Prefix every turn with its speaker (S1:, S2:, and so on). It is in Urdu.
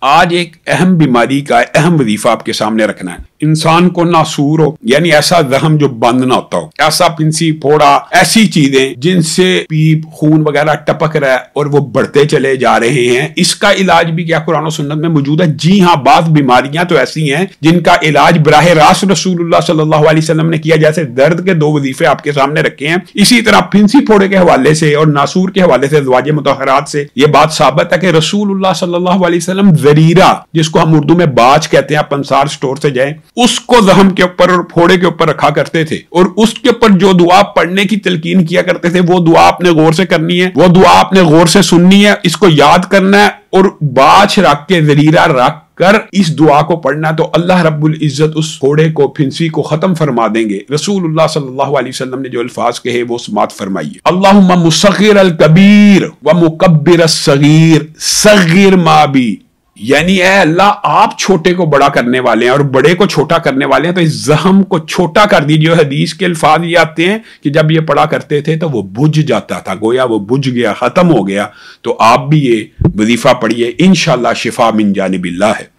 S1: آج ایک اہم بیماری کا اہم وظیفہ آپ کے سامنے رکھنا ہے۔ انسان کو ناسور ہو، یعنی ایسا زخم جو بند نہ ہوتا ہو، ایسا پنسی پھوڑا، ایسی چیزیں جن سے پیپ خون وغیرہ ٹپک رہا ہے اور وہ بڑھتے چلے جا رہے ہیں، اس کا علاج بھی کیا قرآن و سنت میں موجود ہے؟ جی ہاں، بعض بیماریاں تو ایسی ہیں جن کا علاج براہ راست رسول اللہ صلی اللہ علیہ وسلم نے کیا، جیسے درد کے 2 وظیفے آپ کے سامنے رکھے ہیں، اسی طرح پھنسی پھوڑے کے حوالے سے اور ناسور کے حوالے سے ازواج مطہرات سے یہ بات ثابت ہے کہ رسول اللہ صلی اللہ علیہ وسلم زریرہ، جس کو ہم اردو میں باج کہتے ہیں، آپ انصار سٹور سے جائیں، اس کو زخم کے اوپر اور پھوڑے کے اوپر رکھا کرتے تھے، اور اس کے اوپر جو دعا پڑھنے کی تلقین کیا کرتے تھے وہ دعا آپ نے غور سے کرنی ہے، وہ دعا آپ نے غور سے سننی ہے، اس کو یاد کرنا ہے اور باج رکھ کے زریرہ رکھ کر اس دعا کو پڑھنا، تو اللہ رب العزت اس پھوڑے کو، پھنسی کو ختم فرما دیں گے۔ رسول اللہ صلی اللہ علیہ وسلم نے جو الفاظ کہے وہ سماعت فرمائیے۔ اللہم مصغر الکبیر و مکبر الصغیر صغر ما بی، یعنی اے اللہ آپ چھوٹے کو بڑا کرنے والے ہیں اور بڑے کو چھوٹا کرنے والے ہیں، تو اس زخم کو چھوٹا کر دیجیے۔ حدیث کے الفاظ یہ آتے ہیں کہ جب یہ پڑھا کرتے تھے تو وہ بجھ جاتا تھا، گویا وہ بجھ گیا، ختم ہو گیا۔ تو آپ بھی یہ وظیفہ پڑھیے، انشاءاللہ شفا من جانب اللہ ہے۔